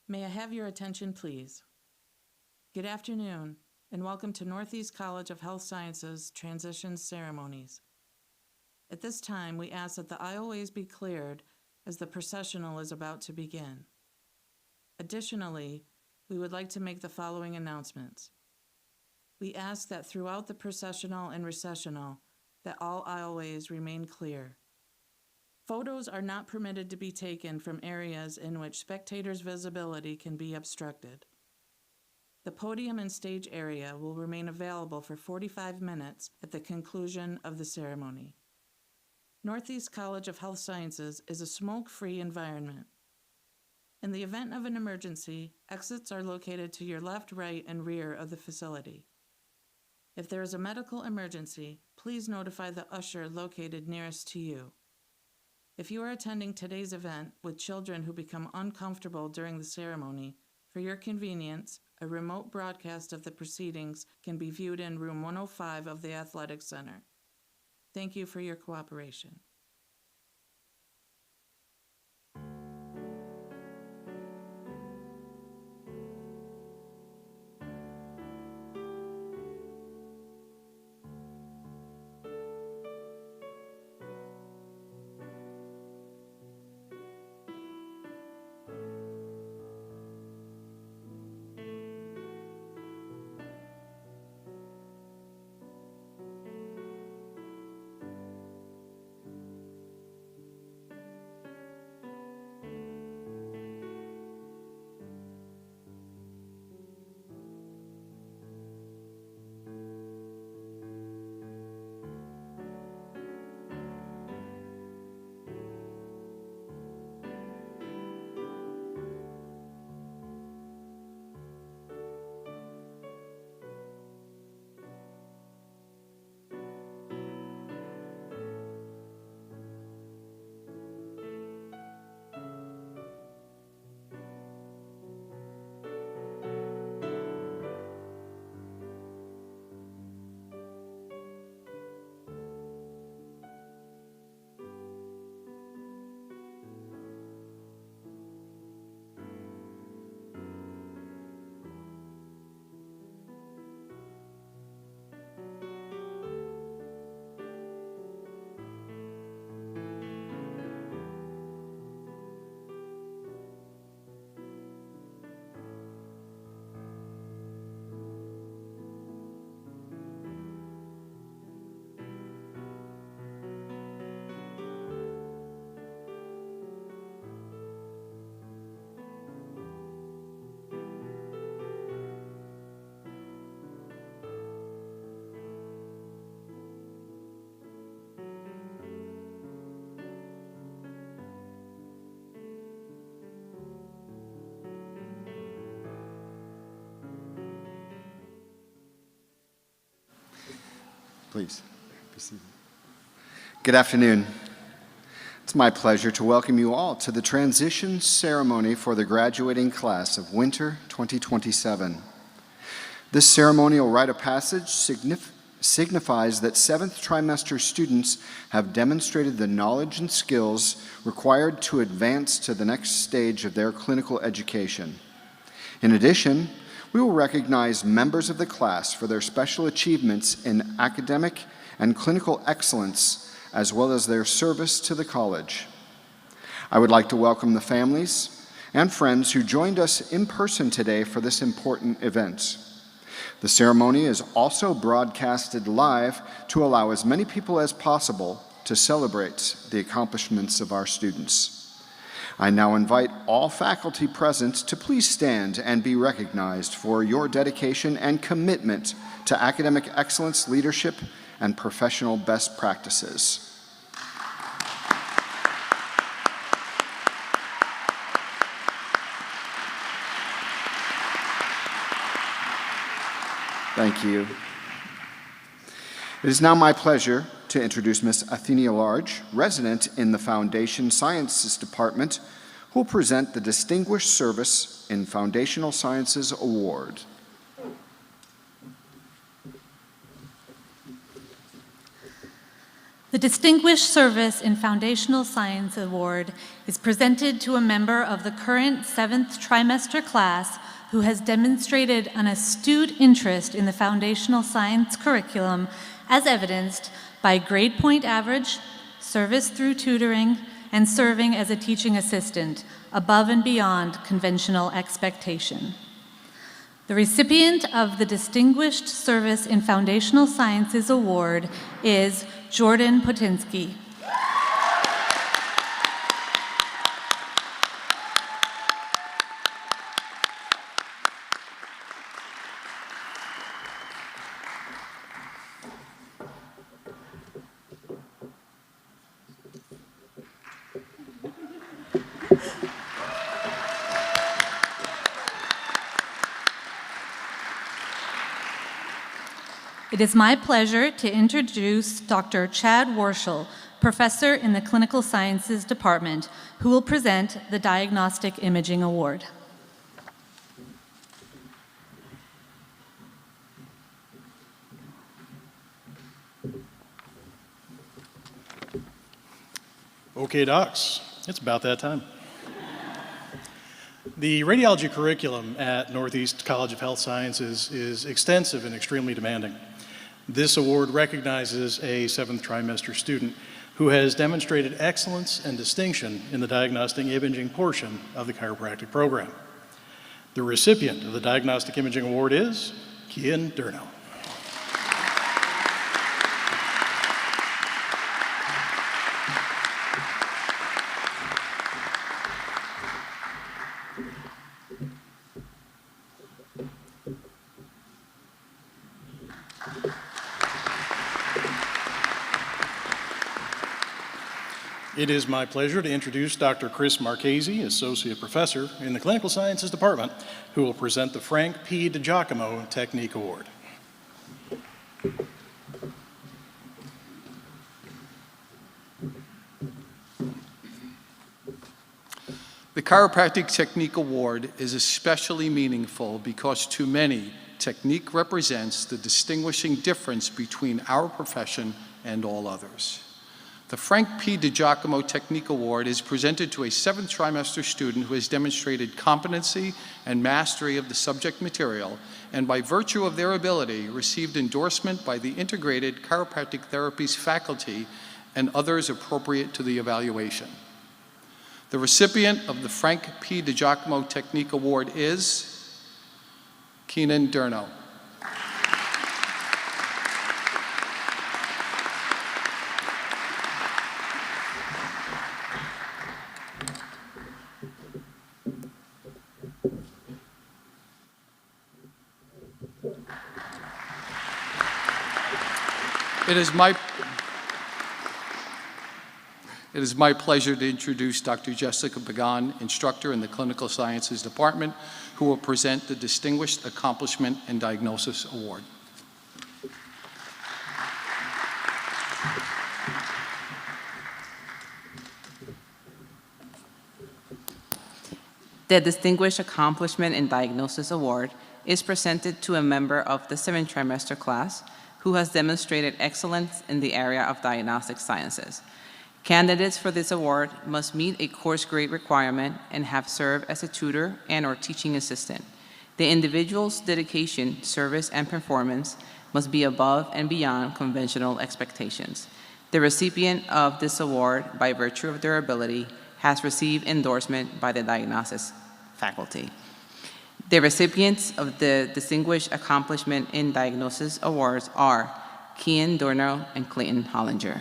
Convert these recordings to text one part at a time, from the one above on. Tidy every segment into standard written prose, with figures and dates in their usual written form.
May I have your attention, please? Good afternoon, and welcome to Northeast College of Health Sciences Transition Ceremonies. At this time, we ask that the aisleways be cleared as the processional is about to begin. Additionally, we would like to make the following announcements. We ask that throughout the processional and recessional, that all aisleways remain clear. Photos are not permitted to be taken from areas in which spectators' visibility can be obstructed. The podium and stage area will remain available for 45 minutes at the conclusion of the ceremony. Northeast College of Health Sciences is a smoke-free environment. In the event of an emergency, exits are located to your left, right, and rear of the facility. If there is a medical emergency, please notify the usher located nearest to you. If you are attending today's event with children who become uncomfortable during the ceremony, for your convenience, a remote broadcast of the proceedings can be viewed in room 105 of the Athletic Center. Thank you for your cooperation. Please be seated. Good afternoon. It's my pleasure to welcome you all to the transition ceremony for the graduating class of Winter 2027. This ceremonial rite of passage signifies that 7th trimester students have demonstrated the knowledge and skills required to advance to the next stage of their clinical education. In addition, we will recognize members of the class for their special achievements in academic and clinical excellence, as well as their service to the college. I would like to welcome the families and friends who joined us in person today for this important event. The ceremony is also broadcasted live to allow as many people as possible to celebrate the accomplishments of our students. I now invite all faculty present to please stand and be recognized for your dedication and commitment to academic excellence, leadership, and professional best practices. Thank you. It is now my pleasure to introduce Ms. Athenia Large, resident in the Foundation Sciences Department, who will present the Distinguished Service in Foundational Sciences Award. The The Distinguished Service in Foundational Science Award is presented to a member of the current 7th trimester class who has demonstrated an astute interest in the foundational science curriculum as evidenced by grade point average, service through tutoring, and serving as a teaching assistant above and beyond conventional expectation. The recipient of the Distinguished Service in Foundational Sciences Award is Jordan Potinsky. It is my pleasure to introduce Dr. Chad Warshel, professor in the Clinical Sciences Department, who will present the Diagnostic Imaging Award. Okay, docs, it's about that time. The radiology curriculum at Northeast College of Health Sciences is extensive and extremely demanding. This award recognizes a 7th trimester student who has demonstrated excellence and distinction in the diagnostic imaging portion of the chiropractic program. The recipient of the Diagnostic Imaging Award is Kian Durno. It is my pleasure to introduce Dr. Chris Marchese, Associate Professor in the Clinical Sciences Department, who will present the Frank P. DiGiacomo Technique Award. The Chiropractic Technique Award is especially meaningful because to many, technique represents the distinguishing difference between our profession and all others. The Frank P. DiGiacomo Technique Award is presented to a 7th trimester student who has demonstrated competency and mastery of the subject material, and by virtue of their ability, received endorsement by the Integrated Chiropractic Therapies faculty and others appropriate to the evaluation. The recipient of the Frank P. DiGiacomo Technique Award is Keenan Durno. It is my pleasure to introduce Dr. Jessica Pagan, instructor in the Clinical Sciences Department, who will present the Distinguished Accomplishment and Diagnosis Award. The Distinguished Accomplishment in Diagnosis Award is presented to a member of the 7th trimester class who has demonstrated excellence in the area of diagnostic sciences. Candidates for this award must meet a course grade requirement and have served as a tutor and/or teaching assistant. The individual's dedication, service, and performance must be above and beyond conventional expectations. The recipient of this award, by virtue of their ability, has received endorsement by the diagnosis faculty. The recipients of the Distinguished Accomplishment in Diagnosis Awards are Kian Durno and Clayton Hollinger.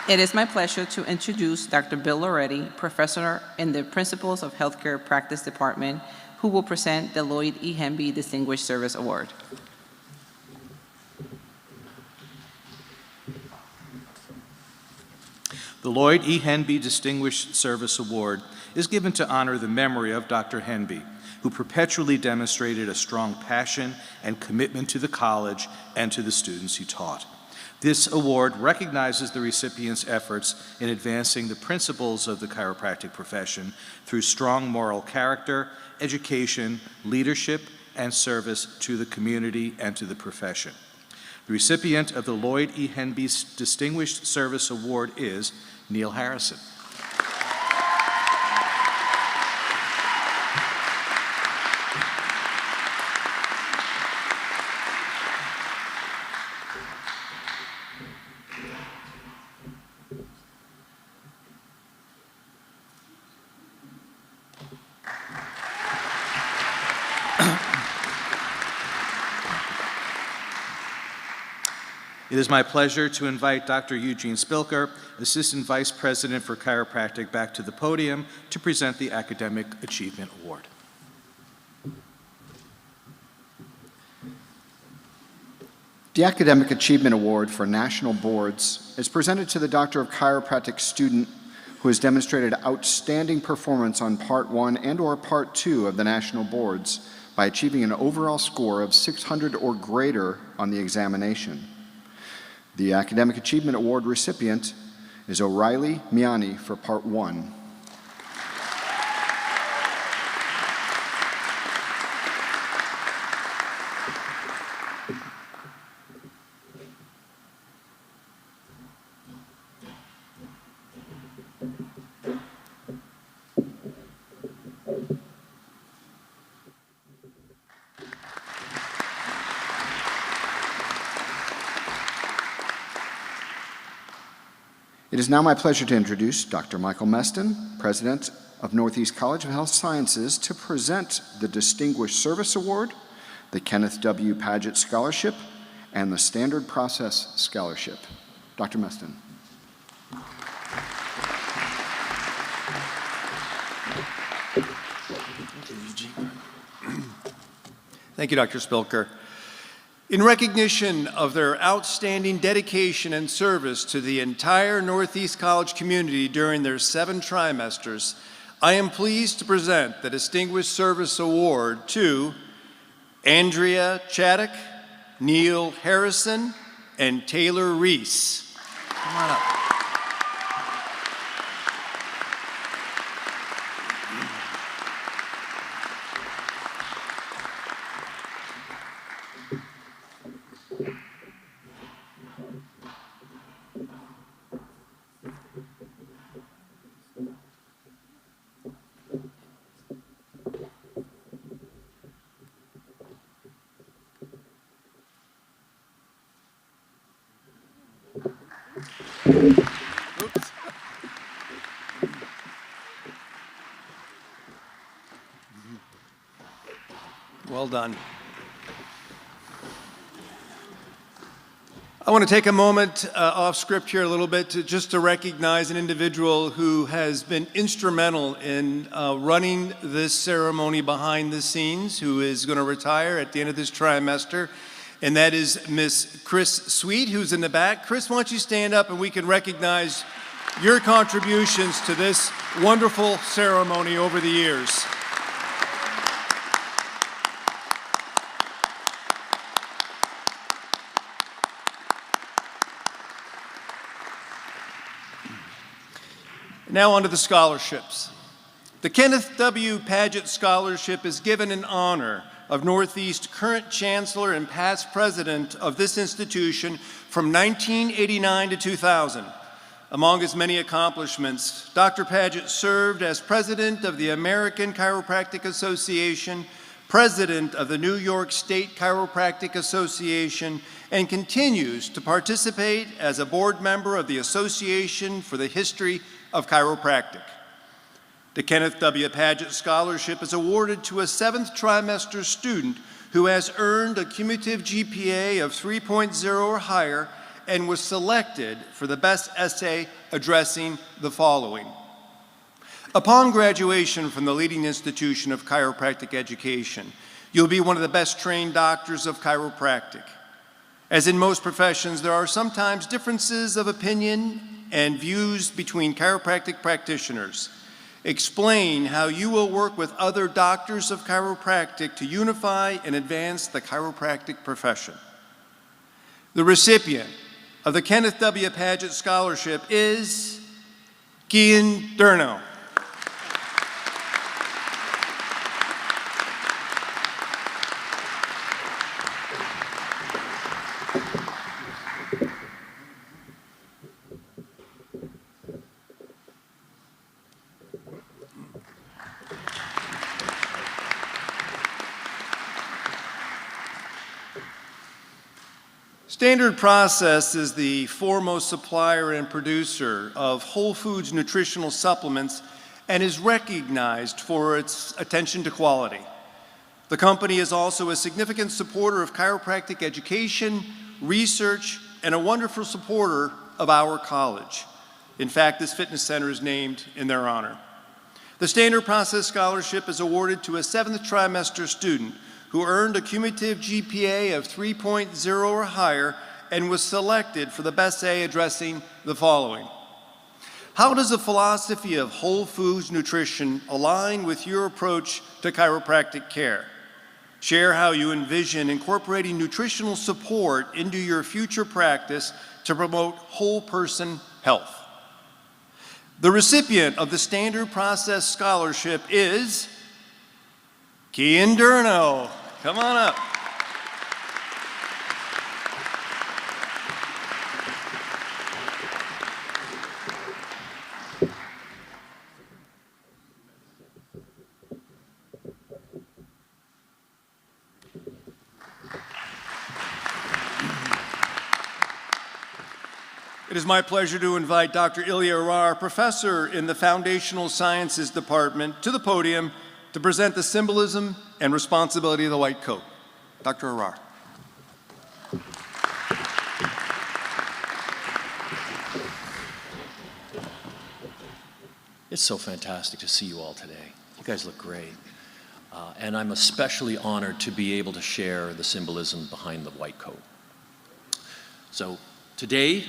It is my pleasure to introduce Dr. Bill Loretti, professor in the Principles of Healthcare Practice Department, who will present the Lloyd E. Hemby Distinguished Service Award. The Lloyd E. Hemby Distinguished Service Award is given to honor the memory of Dr. Henby, who perpetually demonstrated a strong passion and commitment to the college and to the students he taught. This award recognizes the recipient's efforts in advancing the principles of the chiropractic profession through strong moral character, education, leadership, and service to the community and to the profession. The recipient of the Lloyd E. Henby Distinguished Service Award is Neil Harrison. It is my pleasure to invite Dr. Eugene Spilker, Assistant Vice President for Chiropractic, back to the podium to present the Academic Achievement Award. The Academic Achievement Award for National Boards is presented to the Doctor of Chiropractic student who has demonstrated outstanding performance on Part 1 and/or Part 2 of the national boards by achieving an overall score of 600 or greater on the examination. The Academic Achievement Award recipient is O'Reilly Miani for Part 1. It is now my pleasure to introduce Dr. Michael Meston, President of Northeast College of Health Sciences, to present the Distinguished Service Award, the Kenneth W. Paget Scholarship, and the Standard Process Scholarship. Dr. Meston. Thank you, Dr. Spilker. In recognition of their outstanding dedication and service to the entire Northeast College community during their 7 trimesters, I am pleased to present the Distinguished Service Award to Andrea Chaddock, Neil Harrison, and Taylor Reese. Come on up. Oops. Well done. I want to take a moment off script here a little bit to recognize an individual who has been instrumental in running this ceremony behind the scenes, who is going to retire at the end of this trimester. And that is Miss Chris Sweet, who's in the back. Chris, why don't you stand up and we can recognize your contributions to this wonderful ceremony over the years. Now on to the scholarships. The Kenneth W. Paget Scholarship is given in honor of Northeast current chancellor and past president of this institution from 1989 to 2000. Among his many accomplishments, Dr. Paget served as president of the American Chiropractic Association, president of the New York State Chiropractic Association, and continues to participate as a board member of the Association for the History of Chiropractic. The Kenneth W. Paget Scholarship is awarded to a 7th trimester student who has earned a cumulative GPA of 3.0 or higher and was selected for the best essay addressing the following. Upon graduation from the leading institution of chiropractic education, you'll be one of the best trained doctors of chiropractic. As in most professions, there are sometimes differences of opinion and views between chiropractic practitioners. explain how you will work with other doctors of chiropractic to unify and advance the chiropractic profession. The recipient of the Kenneth W. Paget Scholarship is Kian Durno. Standard Process is the foremost supplier and producer of whole foods nutritional supplements and is recognized for its attention to quality. The company is also a significant supporter of chiropractic education, research, and a wonderful supporter of our college. In fact, this fitness center is named in their honor. The Standard Process Scholarship is awarded to a 7th trimester student who earned a cumulative GPA of 3.0 or higher and was selected for the best essay addressing the following. How does the philosophy of whole foods nutrition align with your approach to chiropractic care? Share how you envision incorporating nutritional support into your future practice to promote whole person health. The recipient of the Standard Process Scholarship is Kian Durno. Come on up. It is my pleasure to invite Dr. Ilya Arar, professor in the Foundational Sciences Department, to the podium to present the symbolism and responsibility of the white coat. Dr. Arar. It's so fantastic to see you all today. You guys look great. And I'm especially honored to be able to share the symbolism behind the white coat. So today,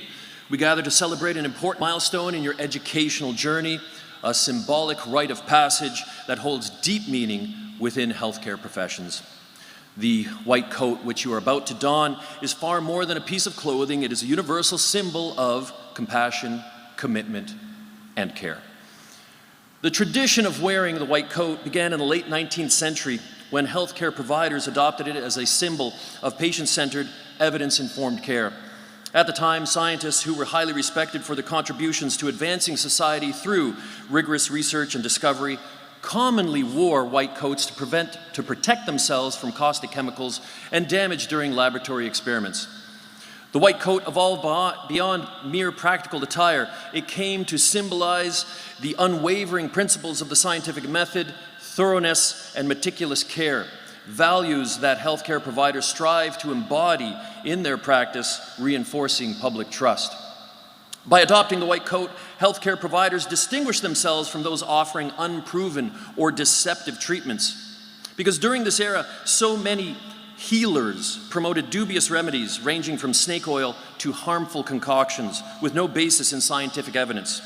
we gather to celebrate an important milestone in your educational journey, a symbolic rite of passage that holds deep meaning within healthcare professions. The white coat which you are about to don is far more than a piece of clothing. It is a universal symbol of compassion, commitment, and care. The tradition of wearing the white coat began in the late 19th century when healthcare providers adopted it as a symbol of patient-centered, evidence-informed care. At the time, scientists who were highly respected for their contributions to advancing society through rigorous research and discovery commonly wore white coats to protect themselves from caustic chemicals and damage during laboratory experiments. The white coat evolved beyond mere practical attire. It came to symbolize the unwavering principles of the scientific method, thoroughness, and meticulous care, values that healthcare providers strive to embody in their practice, reinforcing public trust. By adopting the white coat, healthcare providers distinguish themselves from those offering unproven or deceptive treatments. Because during this era, so many healers promoted dubious remedies ranging from snake oil to harmful concoctions with no basis in scientific evidence.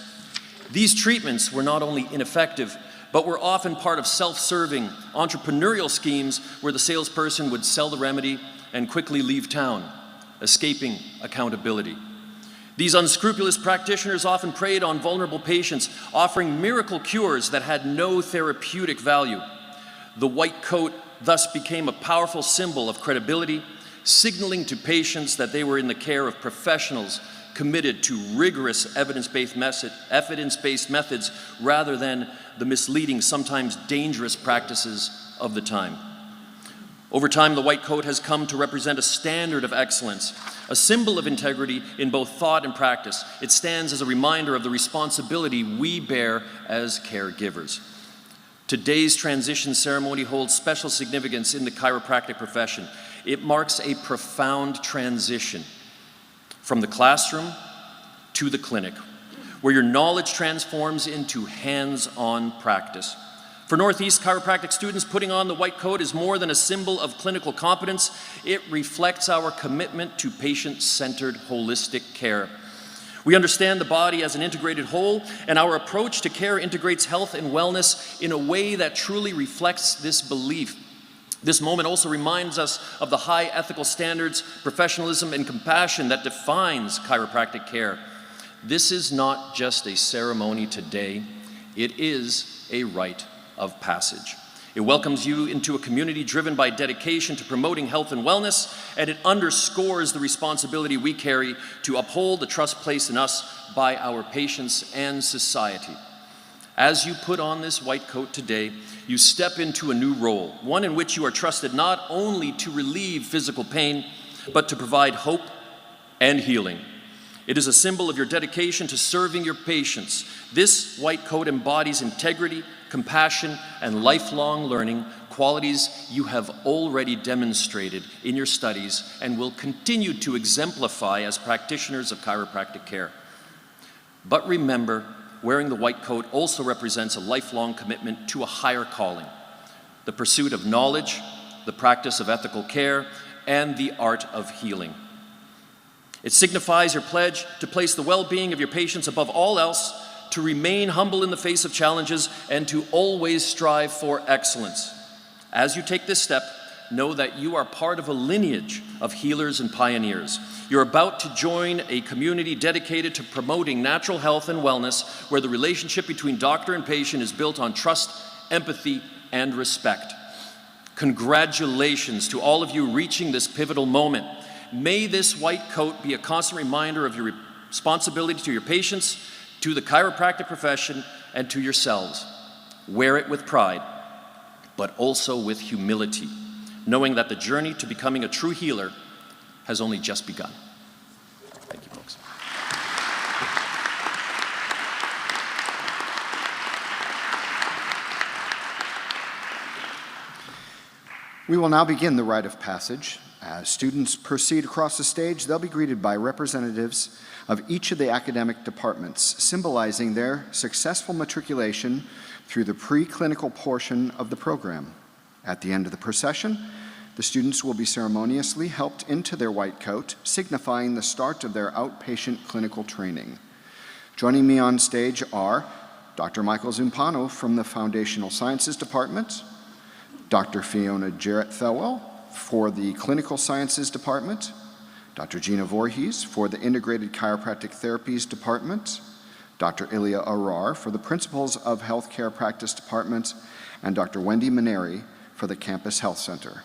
These treatments were not only ineffective, but were often part of self-serving entrepreneurial schemes where the salesperson would sell the remedy and quickly leave town, escaping accountability. These unscrupulous practitioners often preyed on vulnerable patients, offering miracle cures that had no therapeutic value. The white coat thus became a powerful symbol of credibility, signaling to patients that they were in the care of professionals committed to rigorous evidence-based methods rather than the misleading, sometimes dangerous practices of the time. Over time, the white coat has come to represent a standard of excellence, a symbol of integrity in both thought and practice. It stands as a reminder of the responsibility we bear as caregivers. Today's transition ceremony holds special significance in the chiropractic profession. It marks a profound transition from the classroom to the clinic, where your knowledge transforms into hands-on practice. For Northeast chiropractic students, putting on the white coat is more than a symbol of clinical competence. It reflects our commitment to patient-centered holistic care. We understand the body as an integrated whole, and our approach to care integrates health and wellness in a way that truly reflects this belief. This moment also reminds us of the high ethical standards, professionalism, and compassion that defines chiropractic care. This is not just a ceremony today, it is a rite of passage. It welcomes you into a community driven by dedication to promoting health and wellness, and it underscores the responsibility we carry to uphold the trust placed in us by our patients and society. As you put on this white coat today, you step into a new role, one in which you are trusted not only to relieve physical pain, but to provide hope and healing. It is a symbol of your dedication to serving your patients. This white coat embodies integrity, compassion, and lifelong learning, qualities you have already demonstrated in your studies and will continue to exemplify as practitioners of chiropractic care. But remember, wearing the white coat also represents a lifelong commitment to a higher calling, the pursuit of knowledge, the practice of ethical care, and the art of healing. It signifies your pledge to place the well-being of your patients above all else, to remain humble in the face of challenges, and to always strive for excellence. As you take this step, know that you are part of a lineage of healers and pioneers. You're about to join a community dedicated to promoting natural health and wellness, where the relationship between doctor and patient is built on trust, empathy, and respect. Congratulations to all of you reaching this pivotal moment. May this white coat be a constant reminder of your responsibility to your patients, to the chiropractic profession, and to yourselves. Wear it with pride, but also with humility, knowing that the journey to becoming a true healer has only just begun. Thank you, folks. We will now begin the rite of passage. As students proceed across the stage, they'll be greeted by representatives of each of the academic departments, symbolizing their successful matriculation through the preclinical portion of the program. At the end of the procession, the students will be ceremoniously helped into their white coat, signifying the start of their outpatient clinical training. Joining me on stage are Dr. Michael Zumpano from the Foundational Sciences Department, Dr. Fiona Jarrett-Thelwell for the Clinical Sciences Department, Dr. Gina Voorhees for the Integrated Chiropractic Therapies Department, Dr. Ilya Arar for the Principles of Healthcare Practice Department, and Dr. Wendy Maneri for the Campus Health Center.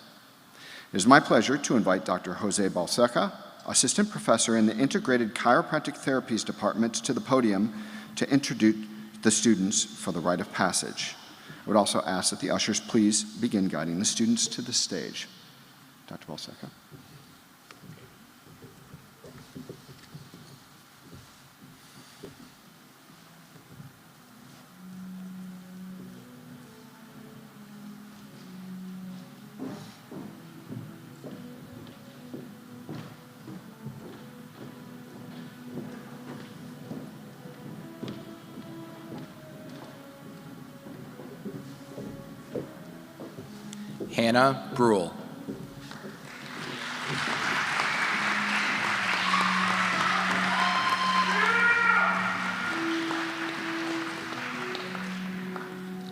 It is my pleasure to invite Dr. Jose Balseca, Assistant Professor in the Integrated Chiropractic Therapies Department, to the podium to introduce the students for the rite of passage. I would also ask that the ushers please begin guiding the students to the stage. Dr. Balseca. Hannah Brule.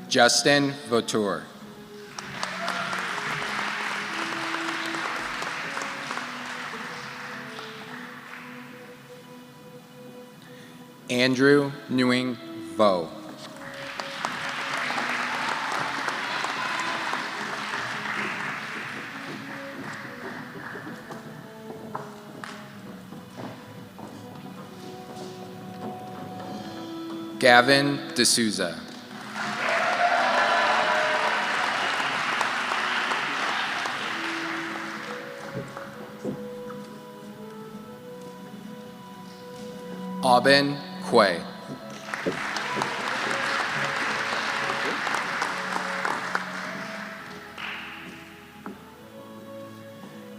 Justin Vautour. Andrew Nguyen Vo. Gavin D'Souza. Aubin Quay.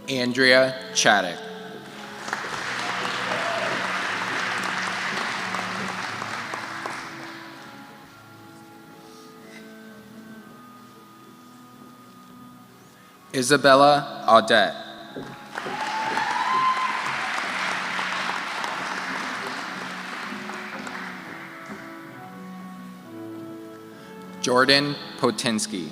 Andrea Chaddock. Isabella Audette. Jordan Potinsky.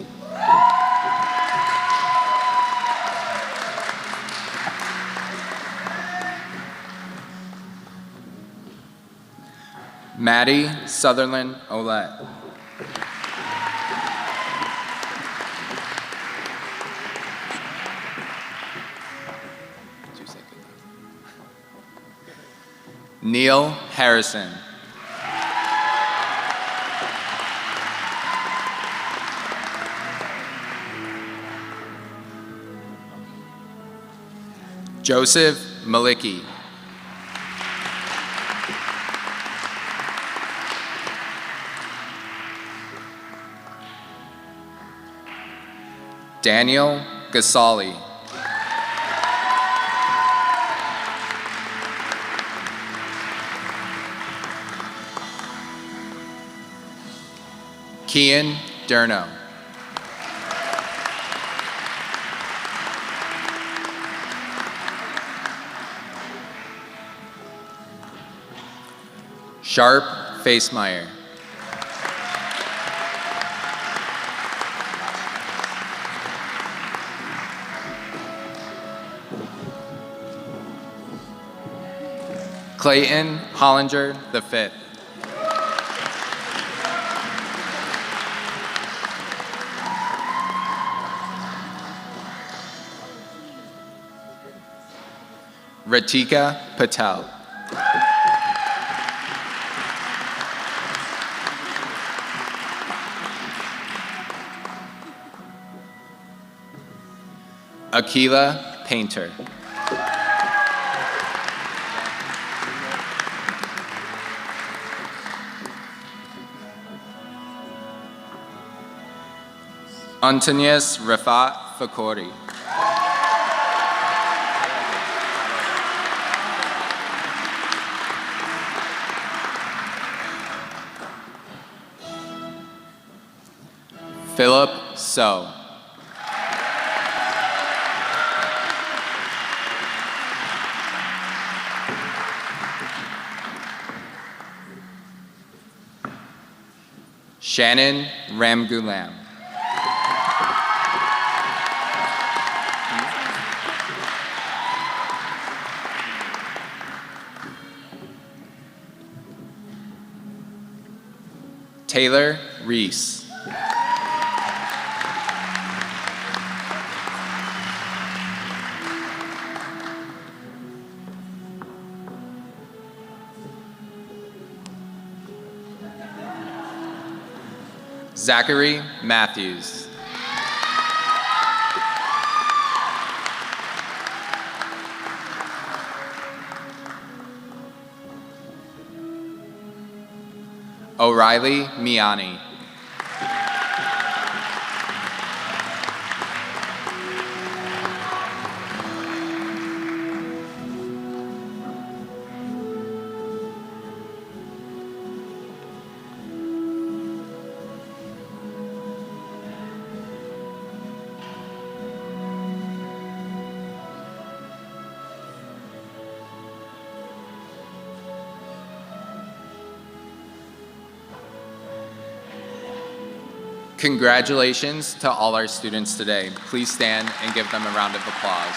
Maddie Sutherland Olette. Neil Harrison. Joseph Maliki. Daniel Gasali. Kian Durno. Sharp Facemeyer. Clayton Hollinger V. Ratika Patel. Akila Painter. Antonius Rafat Fakori. Philip So. Shannon Ramgulam. Taylor Reese. Zachary Matthews. O'Reilly Miani. Congratulations to all our students today. Please stand and give them a round of applause.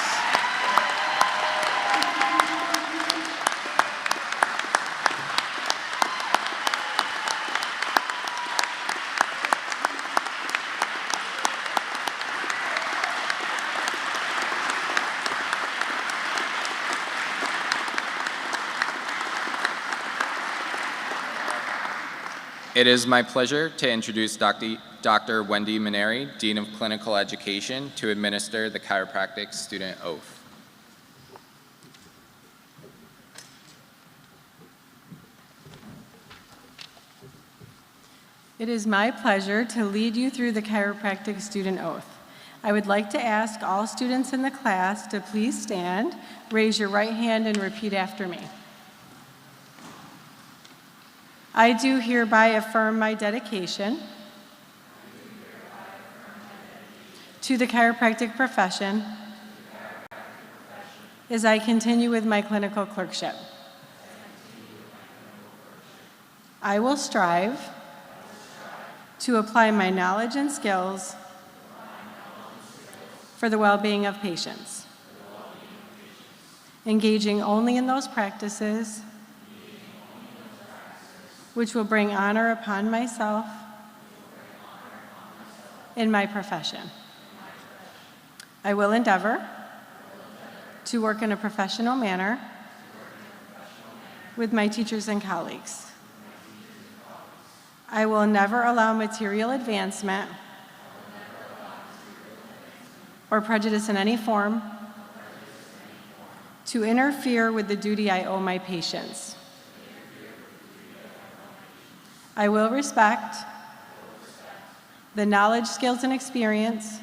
It is my pleasure to introduce Dr. Wendy Maneri, Dean of Clinical Education, to administer the chiropractic student oath. It is my pleasure to lead you through the chiropractic student oath. I would like to ask all students in the class to please stand, raise your right hand, and repeat after me. I do hereby affirm my dedication to the chiropractic profession as I continue with my clinical clerkship. I will strive to apply my knowledge and skills for the well-being of patients, engaging only in those practices which will bring honor upon myself in my profession. I will endeavor to work in a professional manner with my teachers and colleagues. I will never allow material advancement or prejudice in any form to interfere with the duty I owe my patients. I will respect the knowledge, skills, and experience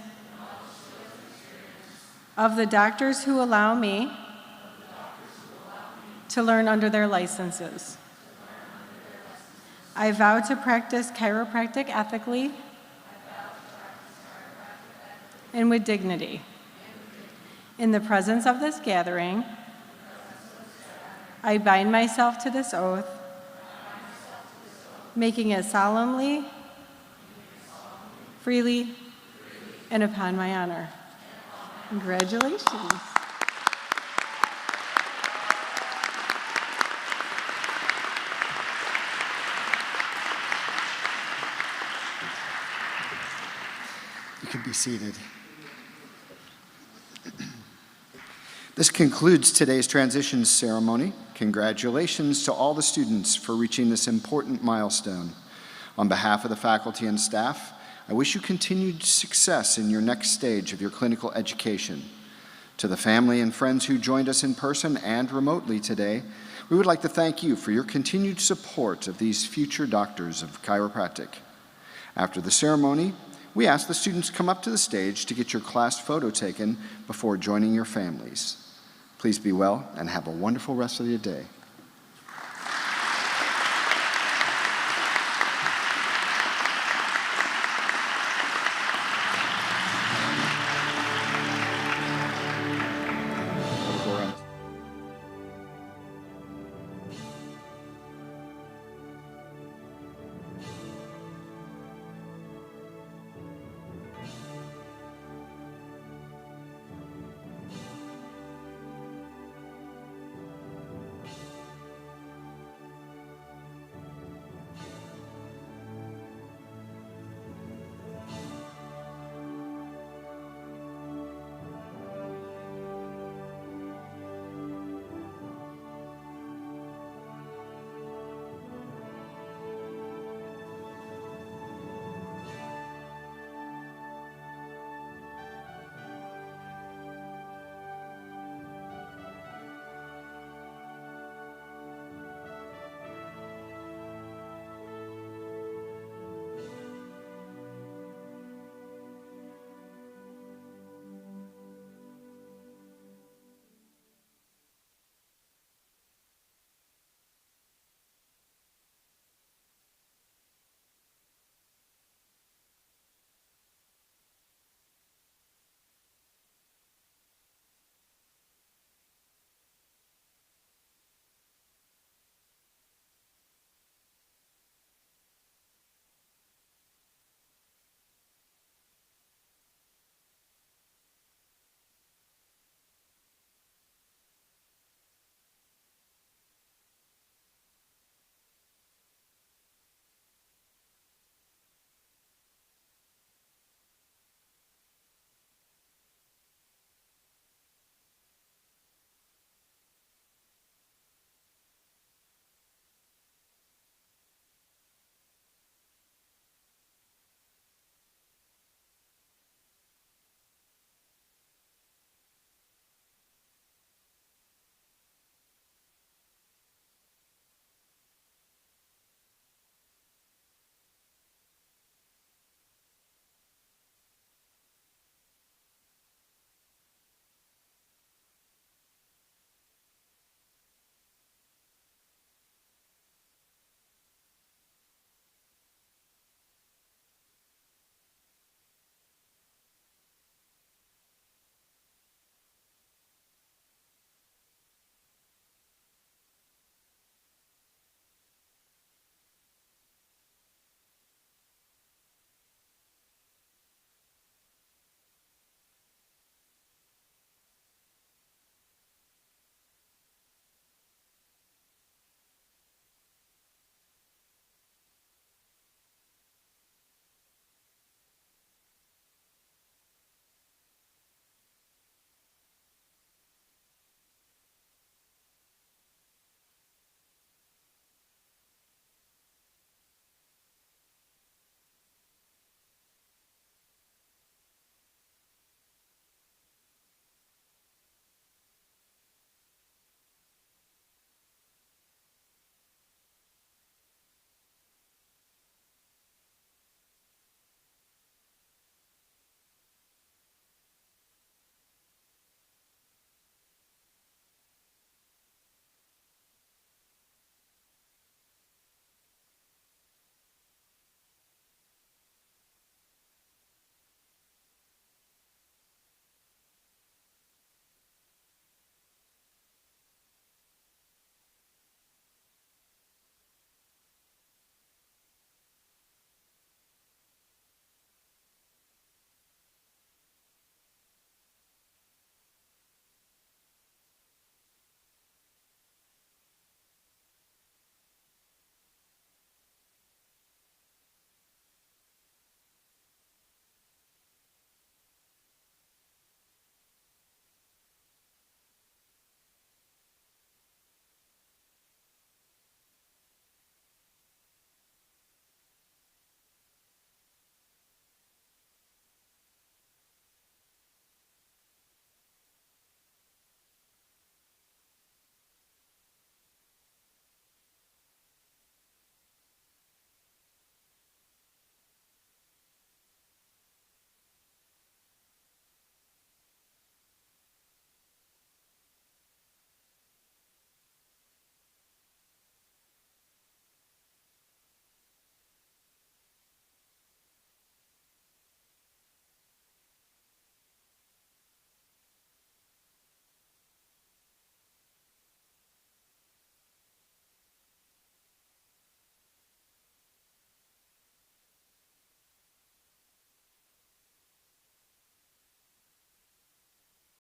of the doctors who allow me to learn under their licenses. I vow to practice chiropractic ethically and with dignity. In the presence of this gathering, I bind myself to this oath, making it solemnly, freely, and upon my honor. Congratulations. You can be seated. This concludes today's transition ceremony. Congratulations to all the students for reaching this important milestone. On behalf of the faculty and staff, I wish you continued success in your next stage of your clinical education. To the family and friends who joined us in person and remotely today, we would like to thank you for your continued support of these future doctors of chiropractic. After the ceremony, we ask the students come up to the stage to get your class photo taken before joining your families. Please be well and have a wonderful rest of your day.